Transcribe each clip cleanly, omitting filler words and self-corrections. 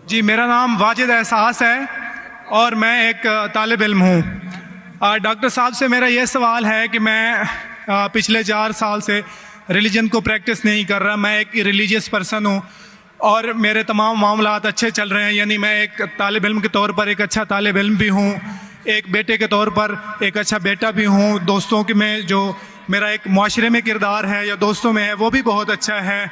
جی میرا نام واجد احساس ہے اور میں ایک طالب علم ہوں. ڈاکٹر صاحب سے میرا یہ سوال ہے کہ میں پچھلے 4 سال سے ریلیجن کو پریکٹس نہیں کر رہا. میں ایک ریلیجیس پرسن ہوں اور میرے تمام معاملات اچھے چل رہے ہیں. یعنی میں ایک طالب علم کے طور پر ایک اچھا طالب علم بھی ہوں, ایک بیٹے کے طور پر ایک اچھا بیٹا بھی ہوں. دوستوں کے میں جو میرا ایک معاشرے میں کردار ہے یا دوستوں میں ہے وہ بھی بہت اچھا ہے,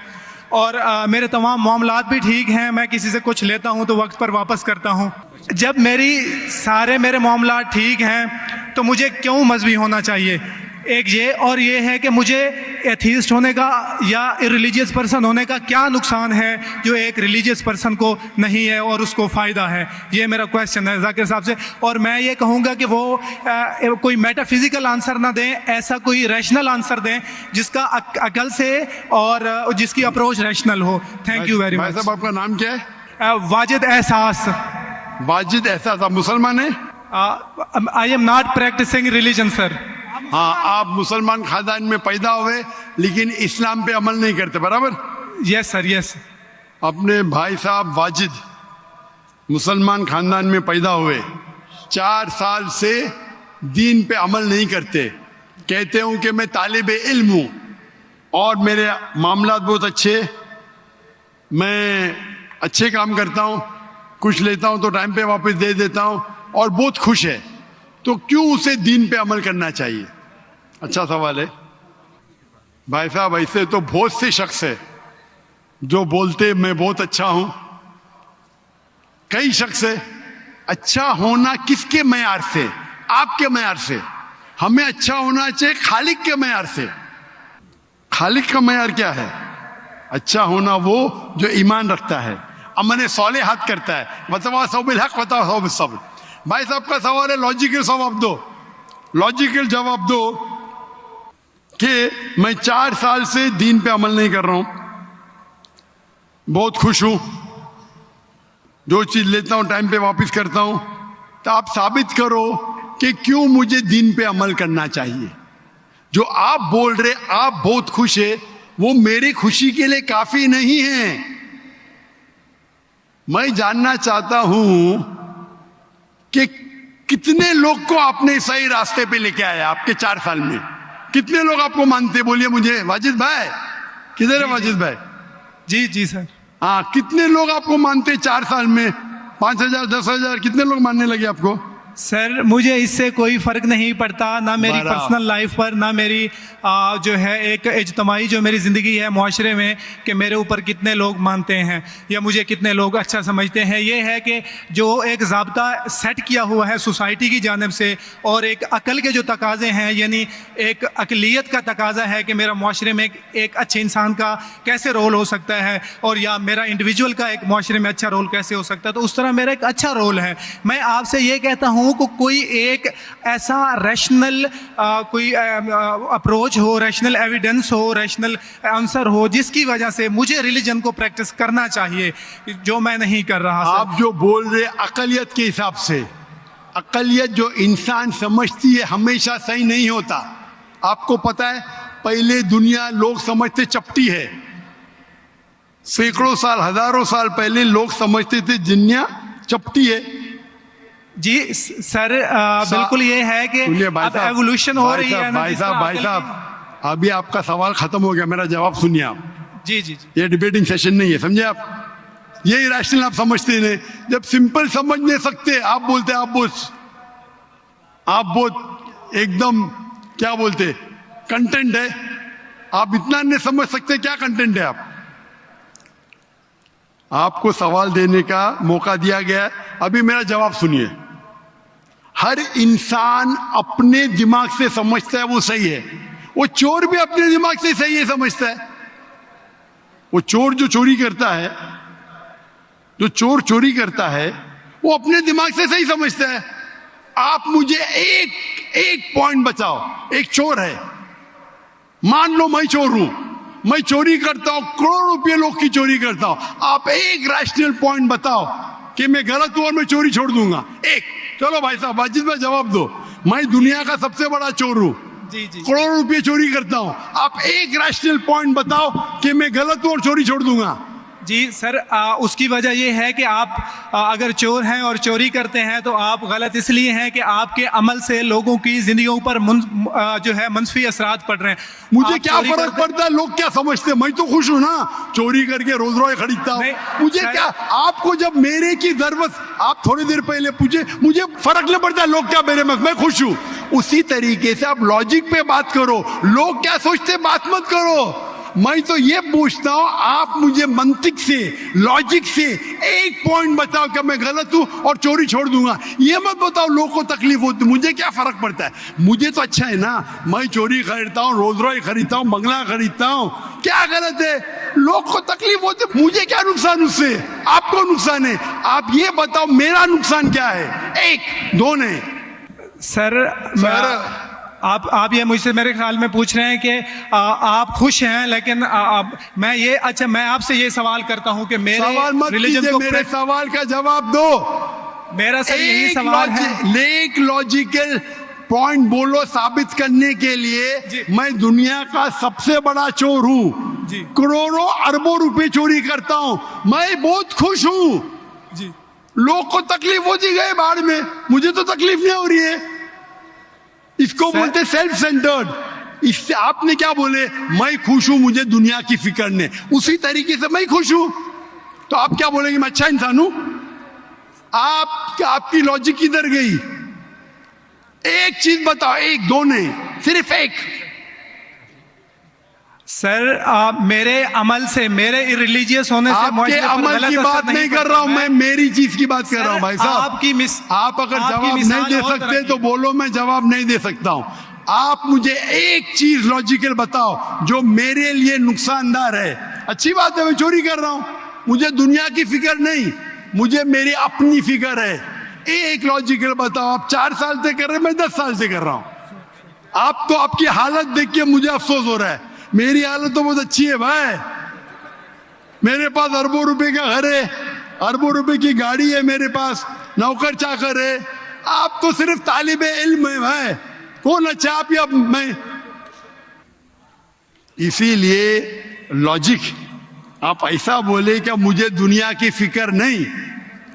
اور میرے تمام معاملات بھی ٹھیک ہیں. میں کسی سے کچھ لیتا ہوں تو وقت پر واپس کرتا ہوں. جب میرے معاملات ٹھیک ہیں تو مجھے کیوں مذہبی ہونا چاہیے؟ ایک یہ, اور یہ ہے کہ مجھے ایتھیسٹ ہونے کا یا ریلیجیس پرسن ہونے کا کیا نقصان ہے جو ایک ریلیجیس پرسن کو نہیں ہے اور اس کو فائدہ ہے. یہ میرا کویسچن ہے ذاکر صاحب سے. اور میں یہ کہوں گا کہ وہ کوئی میٹا فزیکل آنسر نہ دیں, ایسا کوئی ریشنل آنسر دیں جس کا عقل سے اور جس کی approach rational who. Thank you very much. صاحب آپ کا نام کیا ہے؟ واجد احساس. واجد احساس. آپ مسلمان ہیں؟ I am not practising religion sir. ہاں, آپ مسلمان خاندان میں پیدا ہوئے لیکن اسلام پہ عمل نہیں کرتے, برابر؟ یس سر, یس. اپنے بھائی صاحب واجد مسلمان خاندان میں پیدا ہوئے, 4 سال سے دین پہ عمل نہیں کرتے. کہتے ہوں کہ میں طالب علم ہوں اور میرے معاملات بہت اچھے, میں اچھے کام کرتا ہوں, کچھ لیتا ہوں تو ٹائم پہ واپس دے دیتا ہوں اور بہت خوش ہے. تو کیوں اسے دین پہ عمل کرنا چاہیے؟ اچھا سوال ہے بھائی صاحب. ایسے تو بہت سے شخص ہے جو بولتے میں بہت اچھا ہوں. کئی شخص ہے. اچھا ہونا کس کے معیار سے؟ آپ کے معیار سے. ہمیں اچھا ہونا چاہیے خالق کے معیار سے. خالق کا معیار کیا ہے؟ اچھا ہونا وہ جو ایمان رکھتا ہے, عمل صالحات کرتا ہے, وتواصوا بالحق وتواصوا بالصبر. بھائی صاحب کا سوال ہے, لاجیکل جواب دو کہ میں 4 سال سے دین پہ عمل نہیں کر رہا ہوں, بہت خوش ہوں, جو چیز لیتا ہوں ٹائم پہ واپس کرتا ہوں. تو آپ ثابت کرو کہ کیوں مجھے دین پہ عمل کرنا چاہیے. جو آپ بول رہے آپ بہت خوش ہے, وہ میری خوشی کے لیے کافی نہیں ہے. میں جاننا چاہتا ہوں کہ کتنے لوگ کو آپ نے صحیح راستے پہ لے کے آیا آپ کے 4 سال میں. کتنے لوگ آپ کو مانتے؟ بولیے مجھے. واجد بھائی کدھر ہے؟ واجد بھائی. جی سر. ہاں, کتنے لوگ آپ کو مانتے 4 سال میں؟ 5,000 10,000 کتنے لوگ ماننے لگے آپ کو؟ سر مجھے اس سے کوئی فرق نہیں پڑتا, نہ میری پرسنل لائف پر, نہ میری جو ہے ایک اجتماعی جو میری زندگی ہے معاشرے میں, کہ میرے اوپر کتنے لوگ مانتے ہیں یا مجھے کتنے لوگ اچھا سمجھتے ہیں. یہ ہے کہ جو ایک ضابطہ سیٹ کیا ہوا ہے سوسائٹی کی جانب سے, اور ایک عقل کے جو تقاضے ہیں, یعنی ایک عقلیت کا تقاضا ہے کہ میرا معاشرے میں ایک اچھے انسان کا کیسے رول ہو سکتا ہے, اور یا میرا انڈیویجول کا ایک معاشرے میں اچھا رول کیسے ہو سکتا ہے. تو اس طرح میرا ایک اچھا رول ہے. میں آپ سے یہ کہتا ہوں کو کوئی ایک ایسا ریشنل کوئی اپروچ ہو, ریشنل ایویڈنس ہو, ریشنل آنسر ہو جس کی وجہ سے مجھے ریلیجن کو پریکٹس کرنا چاہیے, جو میں نہیں کر رہا. آپ جو بول رہے عقلیت کے حساب سے, عقلیت جو انسان سمجھتی ہے ہمیشہ صحیح نہیں ہوتا. آپ کو پتا ہے پہلے دنیا لوگ سمجھتے چپٹی ہے. سینکڑوں سال ہزاروں سال پہلے لوگ سمجھتے تھے دنیا چپٹی ہے. جی سر بالکل یہ ہے کہ اب ایوولوشن ہو رہی ہے. بھائی صاحب ابھی آپ کا سوال ختم ہو گیا, میرا جواب سنیے آپ. جی یہ ڈیبیٹنگ سیشن نہیں ہے, سمجھے آپ. یہ ریشنل آپ سمجھتے نہیں. جب سمپل سمجھ نہیں سکتے آپ بولتے آپ بہت ایک دم کیا بولتے کنٹینٹ ہے. آپ اتنا نہیں سمجھ سکتے کیا کنٹینٹ ہے. آپ کو سوال دینے کا موقع دیا گیا, ابھی میرا جواب سنیے. ہر انسان اپنے دماغ سے سمجھتا ہے وہ صحیح ہے. وہ چور بھی اپنے دماغ سے صحیح ہے سمجھتا ہے. وہ چور جو چوری کرتا ہے وہ اپنے دماغ سے صحیح سمجھتا ہے. آپ مجھے ایک پوائنٹ بتاؤ. ایک چور ہے, مان لو میں چور ہوں, میں چوری کرتا ہوں, کروڑ روپے لوگ کی چوری کرتا ہوں. آپ ایک ریشنل پوائنٹ بتاؤ کہ میں غلط ہوں اور میں چوری چھوڑ دوں گا. ایک. چلو بھائی صاحب واجد بھائی جواب دو. میں دنیا کا سب سے بڑا چور ہوں, کروڑ روپے چوری کرتا ہوں. آپ ایک ریشنل پوائنٹ بتاؤ کہ میں غلط ہوں اور چوری چھوڑ دوں گا. جی سر، اس کی وجہ یہ ہے کہ آپ اگر چور ہیں اور چوری کرتے ہیں تو آپ غلط اس لیے ہیں کہ آپ کے عمل سے لوگوں کی زندگیوں پر جو ہے منفی اثرات پڑ رہے ہیں. مجھے کیا فرق پڑتا ہے لوگ کیا سمجھتے ہیں؟ میں تو خوش ہوں نا، چوری کر کے روز روز خریدتا ہوں. مجھے کیا، آپ کو جب میرے کی ضرورت، آپ تھوڑی دیر پہلے پوچھے، مجھے فرق نہیں پڑتا لوگ کیا میرے میں خوش ہوں. اسی طریقے سے آپ لاجک پہ بات کرو، لوگ کیا سوچتے بات مت کرو. میں تو یہ پوچھتا ہوں آپ مجھے منطق سے، لاجک سے ایک پوائنٹ بتاؤ کہ میں غلط ہوں اور چوری چھوڑ دوں گا. یہ مت بتاؤ لوگ کو تکلیف ہوتی، مجھے کیا فرق پڑتا ہے؟ مجھے تو اچھا ہے نا، میں چوری خریدتا ہوں، روز روز خریدتا ہوں، بنگلہ خریدتا ہوں، کیا غلط ہے؟ لوگ کو تکلیف ہوتی، مجھے کیا نقصان اس سے؟ آپ کو نقصان ہے. آپ یہ بتاؤ میرا نقصان کیا ہے؟ ایک دو نہیں. سر آپ یہ مجھ سے میرے خیال میں پوچھ رہے ہیں کہ آپ خوش ہیں، لیکن میں آپ سے یہ سوال کرتا ہوں کہ سوال مت کیجئے، میرے سوال کا جواب دو. میرا سر یہی سوال ہے. ایک لاجیکل پوائنٹ بولو ثابت کرنے کے لیے. میں دنیا کا سب سے بڑا چور ہوں، کروڑوں اربوں روپے چوری کرتا ہوں، میں بہت خوش ہوں. لوگ کو تکلیف ہوتی گئے بعد میں، مجھے تو تکلیف نہیں ہو رہی ہے. اس کو بولتے سیلف سینٹرڈ. اس سے آپ نے کیا بولے؟ میں خوش ہوں، مجھے دنیا کی فکر نہیں. اسی طریقے سے میں خوش ہوں تو آپ کیا بولیں گے؟ میں اچھا انسان ہوں. آپ کی لاجک کدھر گئی؟ ایک چیز بتاؤ، ایک دو نہیں، صرف ایک. سر میرے عمل سے، میرے ریلیجیس ہونے سے آپ کے عمل کی بات نہیں کر رہا ہوں میں، میری چیز کی بات کر رہا ہوں. بھائی صاحب آپ اگر جواب نہیں دے سکتے تو بولو، میں جواب نہیں دے سکتا ہوں. آپ مجھے ایک چیز لاجیکل بتاؤ جو میرے لیے نقصان دہ ہے. اچھی بات ہے، میں چوری کر رہا ہوں، مجھے دنیا کی فکر نہیں، مجھے میری اپنی فکر ہے. ایک لاجیکل بتاؤ. آپ 4 سال سے کر رہے ہیں، میں 10 سال سے کر رہا ہوں. آپ تو آپ کی حالت دیکھ کے مجھے افسوس ہو رہا ہے. میری حالت تو بہت اچھی ہے بھائی، میرے پاس اربوں روپے کا گھر ہے، اربوں روپے کی گاڑی ہے میرے پاس، نوکر چاکر ہے. آپ تو صرف طالب علم ہے بھائی، کون اچھا آپ یا میں؟ اسی لیے لاجک، آپ ایسا بولے کہ مجھے دنیا کی فکر نہیں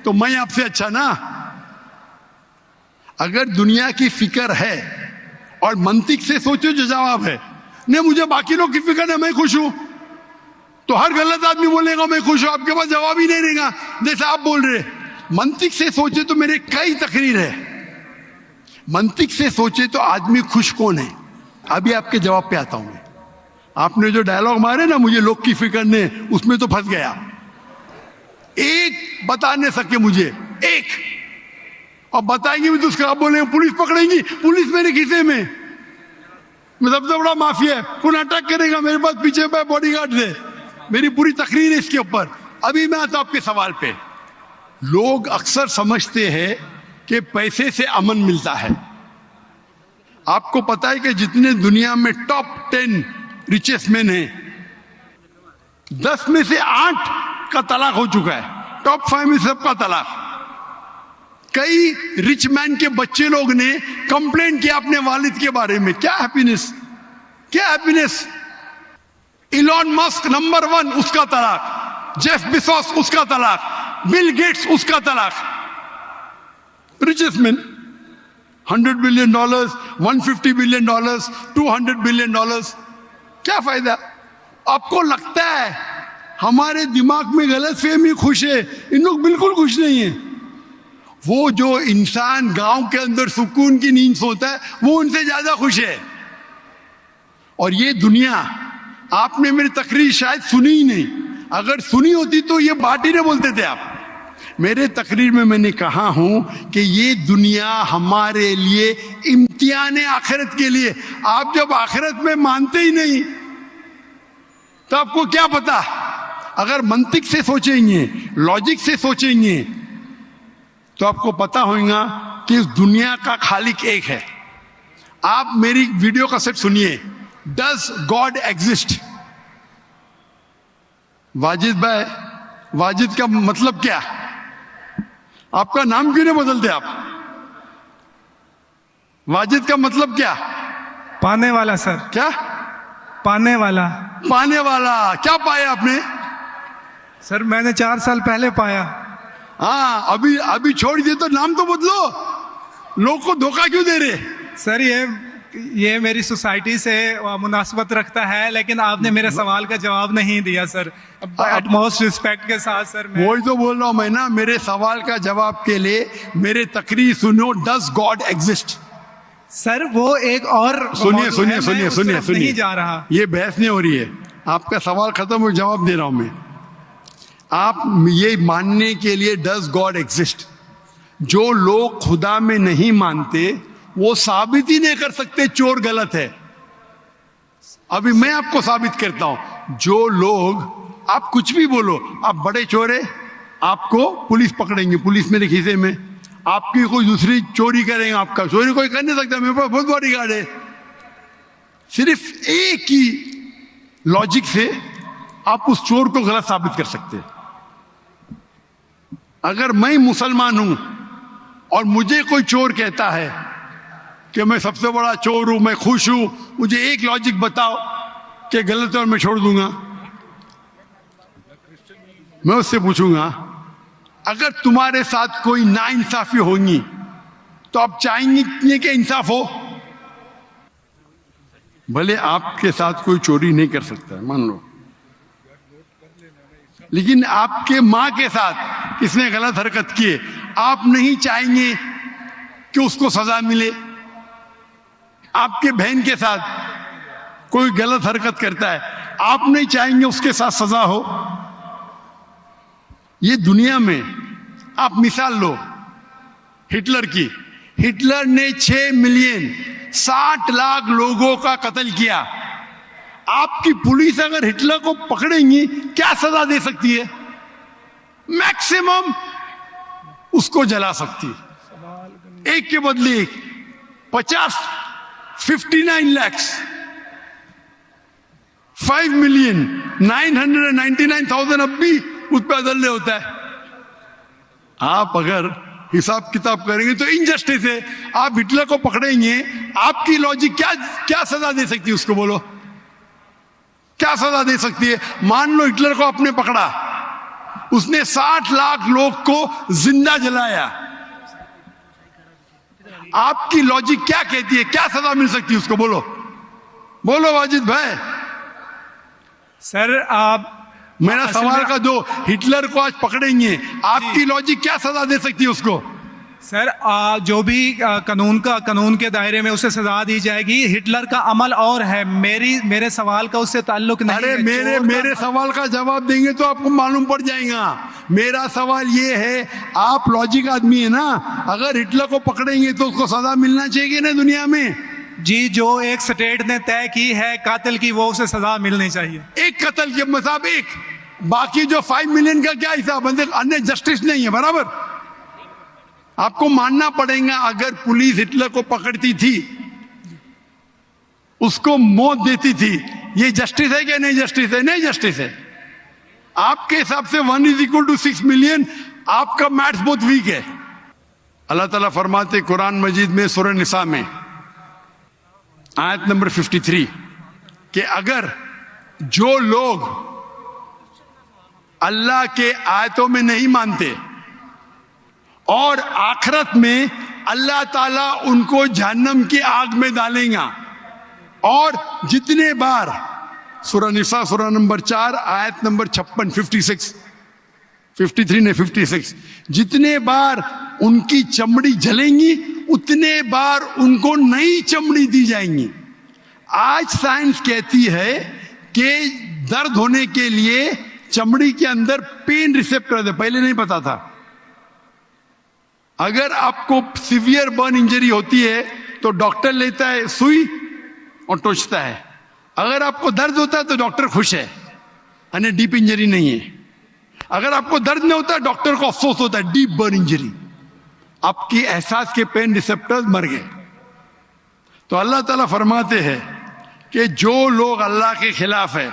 تو میں آپ سے اچھا نا. اگر دنیا کی فکر ہے اور منطق سے سوچو جو جواب ہے، نہیں مجھے باقی لوگ کی فکر ہے، میں خوش ہوں، تو ہر غلط آدمی بولے گا میں خوش ہوں، آپ کے پاس جواب ہی نہیں رہے گا جیسے آپ بول رہے. منطق سے سوچے تو میرے کئی تقریر ہے. منطق سے سوچے تو آدمی خوش کون ہے؟ ابھی آپ کے جواب پہ آتا ہوں. آپ نے جو ڈائلاگ مارے نا مجھے لوگ کی فکر نہیں، اس میں تو پھنس گیا. ایک بتا نہیں سکے مجھے، ایک. اب بتائیں گے بھی تو اس کا آپ بولیں گے پولیس پکڑیں گی، پولیس میرے کھیسے میں سب سے بڑا مافیا ہے، کون اٹیک کرے گا؟ میرے پاس پیچھے پہ باڈی گارڈ ہے. میری پوری تقریر ہے اس کے اوپر. ابھی میں آتا ہوں آپ کے سوال پہ. لوگ اکثر سمجھتے ہیں کہ پیسے سے امن ملتا ہے. آپ کو پتا ہے کہ جتنے دنیا میں ٹاپ 10 ریچسٹ مین ہیں، 10 میں سے 8 کا طلاق ہو چکا ہے. ٹاپ 5 میں سب کا طلاق. کئی رچ مین کے بچے لوگ نے کمپلین کیا اپنے والد کے بارے میں. کیا ہیپینس، کیا ہیپینس. ایلون مسک نمبر 1، اس کا طلاق. جیف بیزوس اس کا طلاق. بل گیٹس اس کا طلاق. Richest man, $100 billion, $150 billion, $200 billion. کیا فائدہ؟ آپ کو لگتا ہے ہمارے دماغ میں غلط فہمی خوش ہے، ان لوگ بالکل خوش نہیں ہیں. وہ جو انسان گاؤں کے اندر سکون کی نیند سوتا ہے وہ ان سے زیادہ خوش ہے. اور یہ دنیا، آپ نے میری تقریر شاید سنی ہی نہیں. اگر سنی ہوتی تو یہ بات ہی نہیں بولتے تھے آپ. میرے تقریر میں نے کہا ہوں کہ یہ دنیا ہمارے لیے امتحان آخرت کے لیے. آپ جب آخرت میں مانتے ہی نہیں تو آپ کو کیا پتا؟ اگر منطق سے سوچیں گے، لاجک سے سوچیں گے تو آپ کو پتا ہوگا کہ اس دنیا کا خالق ایک ہے. آپ میری ویڈیو کیسٹ سنیے، ڈز گاڈ ایگزسٹ. واجد بھائی، واجد کا مطلب کیا؟ آپ کا نام کیوں نہیں بدلتے آپ؟ واجد کا مطلب کیا؟ پانے والا. سر کیا؟ پانے والا. پانے والا. کیا پایا آپ نے؟ سر میں نے 4 سال پہلے پایا. ہاں ابھی چھوڑ دیے تو نام تو بدلو. لوگ کو دھوکہ کیوں دے رہے؟ سر یہ میری سوسائٹی سے مناسبت رکھتا ہے، لیکن آپ نے میرے سوال کا جواب نہیں دیا سر. ایٹ موسٹ رسپیکٹ کے ساتھ سر وہی تو بول رہا ہوں میں نا، میرے سوال کا جواب کے لیے میرے تقریر سنو. Does God exist? سر وہ ایک اور سنیے نہیں جا رہا. یہ بحث نہیں ہو رہی ہے. آپ کا سوال ختم ہو، جواب دے رہا ہوں میں. آپ یہ ماننے کے لیے ڈز گاڈ ایگزسٹ، جو لوگ خدا میں نہیں مانتے وہ ثابت ہی نہیں کر سکتے چور غلط ہے. ابھی میں آپ کو ثابت کرتا ہوں. جو لوگ، آپ کچھ بھی بولو، آپ بڑے چور ہیں، آپ کو پولیس پکڑیں گے، پولیس میرے کھیسے میں. آپ کی کوئی دوسری چوری کریں گے، آپ کا چوری کوئی کر نہیں سکتا، میرے پاس بہت باڈی گارڈ ہے. صرف ایک ہی لاجک سے آپ اس چور کو غلط ثابت کر سکتے. اگر میں مسلمان ہوں اور مجھے کوئی چور کہتا ہے کہ میں سب سے بڑا چور ہوں، میں خوش ہوں، مجھے ایک لاجک بتاؤ کہ غلط ہے اور میں چھوڑ دوں گا. میں اس سے پوچھوں گا اگر تمہارے ساتھ کوئی ناانصافی ہوگی تو آپ چاہیں گے کہ انصاف ہو؟ بھلے آپ کے ساتھ کوئی چوری نہیں کر سکتا مان لو، لیکن آپ کے ماں کے ساتھ کس نے غلط حرکت کی، آپ نہیں چاہیں گے کہ اس کو سزا ملے؟ آپ کے بہن کے ساتھ کوئی غلط حرکت کرتا ہے، آپ نہیں چاہیں گے اس کے ساتھ سزا ہو؟ یہ دنیا میں آپ مثال لو ہٹلر کی. ہٹلر نے 6 ملین 60 لاکھ لوگوں کا قتل کیا. آپ کی پولیس اگر ہٹلر کو پکڑیں گی کیا سزا دے سکتی ہے؟ میکسیمم اس کو جلا سکتی ہے، ایک کے بدلے ایک. 59 lakhs 5,999,000 اب بھی اس پہ عدل نہیں ہوتا ہے. آپ اگر حساب کتاب کریں گے تو انجسٹس ہے. آپ ہٹلر کو پکڑیں گے، آپ کی لاجک کیا سزا دے سکتی ہے اس کو؟ بولو کیا سزا دے سکتی ہے؟ مان لو ہٹلر کو آپ نے پکڑا، اس نے 60 لاکھ لوگ کو زندہ جلایا، آپ کی لاجک کیا کہتی ہے؟ کیا سزا مل سکتی ہے اس کو؟ بولو واجد بھائی. سر آپ میرا سوال کا دو، ہٹلر کو آج پکڑیں گے، آپ کی لاجک کیا سزا دے سکتی ہے اس کو؟ سر جو بھی قانون کے دائرے میں اسے سزا دی جائے گی. ہٹلر کا عمل اور ہے، میرے سوال کا اس سے تعلق نہیں. ارے میرے سوال کا جواب دیں گے تو آپ کو معلوم پڑ جائے گا. میرا سوال یہ ہے، آپ لاجک آدمی ہے نا، اگر ہٹلر کو پکڑیں گے تو اس کو سزا ملنا چاہیے نا دنیا میں؟ جی، جو ایک سٹیٹ نے طے کی ہے قاتل کی، وہ اسے سزا ملنی چاہیے. ایک قتل کے مطابق ایک، باقی جو 5 ملین کا کیا حساب؟ انہیں جسٹس نہیں ہے برابر. آپ کو ماننا پڑے گا اگر پولیس ہٹلر کو پکڑتی تھی، اس کو موت دیتی تھی، یہ جسٹس ہے کہ نہیں جسٹس ہے؟ نہیں جسٹس ہے. آپ کے حساب سے 1=6 ملین، آپ کا میتھس بہت ویک ہے. اللہ تعالیٰ فرماتے قرآن مجید میں سورہ نساء میں آیت نمبر 53 کہ اگر جو لوگ اللہ کے آیتوں میں نہیں مانتے اور آخرت میں اللہ تعالیٰ ان کو جہنم کی آگ میں ڈالیں گا، اور جتنے بار سورہ نساء سورہ نمبر 4 آیت نمبر 56 53 نے 56، جتنے بار ان کی چمڑی جلیں گی اتنے بار ان کو نئی چمڑی دی جائیں گی. آج سائنس کہتی ہے کہ درد ہونے کے لیے چمڑی کے اندر پین ریسپٹر ہے، پہلے نہیں پتا تھا. اگر آپ کو سیویئر برن انجری ہوتی ہے تو ڈاکٹر لیتا ہے سوئی اور ٹوچتا ہے. اگر آپ کو درد ہوتا ہے تو ڈاکٹر خوش ہے، یعنی ڈیپ انجری نہیں ہے. اگر آپ کو درد نہیں ہوتا ہے ڈاکٹر کو افسوس ہوتا ہے، ڈیپ برن انجری، آپ کی احساس کے پین ریسپٹر مر گئے. تو اللہ تعالیٰ فرماتے ہیں کہ جو لوگ اللہ کے خلاف ہے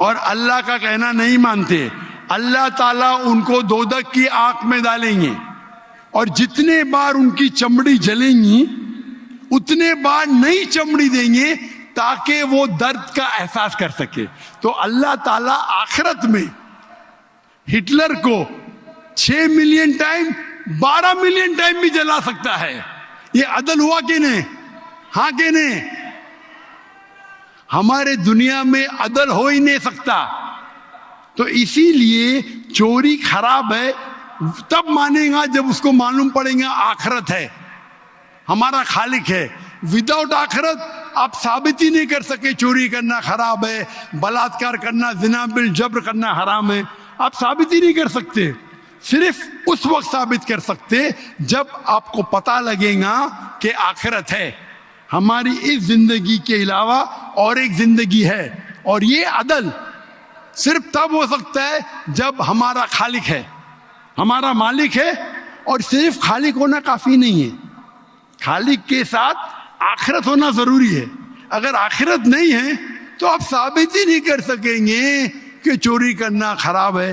اور اللہ کا کہنا نہیں مانتے، اللہ تعالیٰ ان کو دوزخ کی آگ میں ڈالیں گے، اور جتنے بار ان کی چمڑی جلیں گی اتنے بار نئی چمڑی دیں گے تاکہ وہ درد کا احساس کر سکے. تو اللہ تعالیٰ آخرت میں ہٹلر کو 6 ملین ٹائم 12 ملین ٹائم بھی جلا سکتا ہے. یہ عدل ہوا کہ نہیں؟ ہاں کہ نہیں؟ ہمارے دنیا میں عدل ہو ہی نہیں سکتا. تو اسی لیے چوری خراب ہے تب مانے گا جب اس کو معلوم پڑے گا آخرت ہے, ہمارا خالق ہے. وداؤٹ آخرت آپ ثابت ہی نہیں کر سکے چوری کرنا خراب ہے, بلاತ್ಕಾರ کرنا, زنا بالجبر کرنا حرام ہے. آپ ثابت ہی نہیں کر سکتے. صرف اس وقت ثابت کر سکتے جب آپ کو پتہ لگے گا کہ آخرت ہے. ہماری اس زندگی کے علاوہ اور ایک زندگی ہے, اور یہ عدل صرف تب ہو سکتا ہے جب ہمارا خالق ہے, ہمارا مالک ہے. اور صرف خالق ہونا کافی نہیں ہے, خالق کے ساتھ آخرت ہونا ضروری ہے. اگر آخرت نہیں ہے تو آپ ثابت ہی نہیں کر سکیں گے کہ چوری کرنا خراب ہے,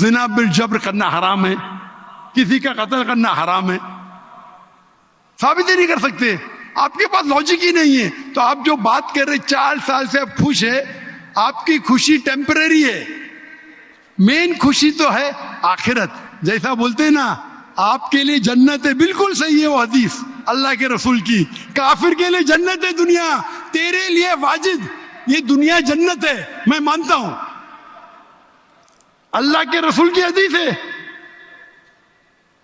زنا بالجبر کرنا حرام ہے, کسی کا قتل کرنا حرام ہے. ثابت ہی نہیں کر سکتے, آپ کے پاس لاجک ہی نہیں ہے. تو آپ جو بات کر رہے 4 سال سے آپ خوش ہے, آپ کی خوشی ٹیمپریری ہے. مین خوشی تو ہے آخرت. جیسا بولتے ہیں نا آپ کے لیے جنت ہے, بالکل صحیح ہے وہ حدیث اللہ کے رسول کی. کافر کے لیے جنت ہے دنیا, تیرے لیے واجد یہ دنیا جنت ہے, میں مانتا ہوں. اللہ کے رسول کی حدیث ہے.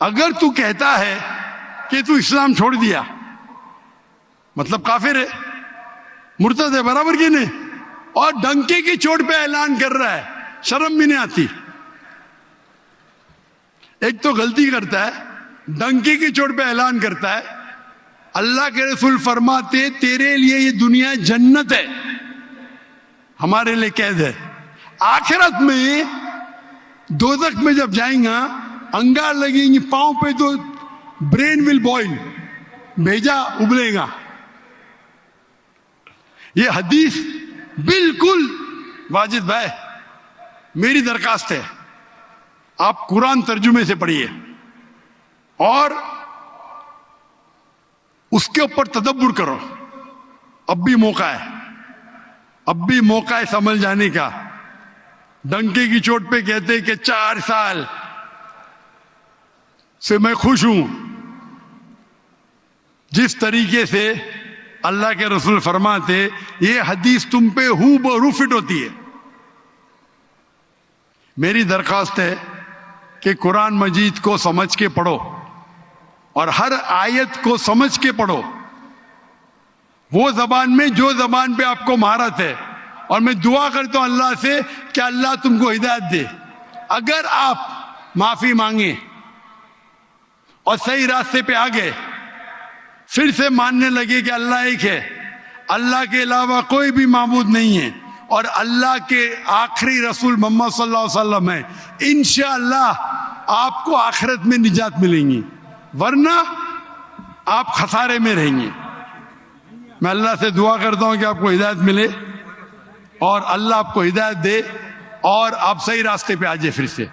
اگر تو کہتا ہے کہ تو اسلام چھوڑ دیا مطلب کافر ہے, مرتد ہے, برابر کی نہیں, اور ڈنکے کی چوٹ پہ اعلان کر رہا ہے, شرم بھی نہیں آتی. ایک تو غلطی کرتا ہے, ڈنکے کی چوٹ پہ اعلان کرتا ہے. اللہ کے رسول فرماتے تیرے لیے یہ دنیا جنت ہے, ہمارے لیے قید ہے. آخرت میں دوزخ میں جب جائیں گا انگار لگیں گی پاؤں پہ تو برین ول بوائل, بھیجا ابلے گا. یہ حدیث بالکل واجد بھائی میری درخواست ہے آپ قرآن ترجمے سے پڑھیے اور اس کے اوپر تدبر کرو. اب بھی موقع ہے, اب بھی موقع ہے سمجھ جانے کا. ڈنکے کی چوٹ پہ کہتے کہ 4 سال سے میں خوش ہوں. جس طریقے سے اللہ کے رسول فرماتے یہ حدیث تم پہ ہو بہو فٹ ہوتی ہے. میری درخواست ہے کہ قرآن مجید کو سمجھ کے پڑھو اور ہر آیت کو سمجھ کے پڑھو, وہ زبان میں جو زبان پہ آپ کو مہارت ہے. اور میں دعا کرتا ہوں اللہ سے کہ اللہ تم کو ہدایت دے. اگر آپ معافی مانگیں اور صحیح راستے پہ آ گئے, پھر سے ماننے لگے کہ اللہ ایک ہے, اللہ کے علاوہ کوئی بھی معبود نہیں ہے, اور اللہ کے آخری رسول محمد صلی اللہ علیہ وسلم ہے, انشاءاللہ آپ کو آخرت میں نجات ملیں گی, ورنہ آپ خسارے میں رہیں گے. میں اللہ سے دعا کرتا ہوں کہ آپ کو ہدایت ملے اور اللہ آپ کو ہدایت دے اور آپ صحیح راستے پہ آ جائے پھر سے.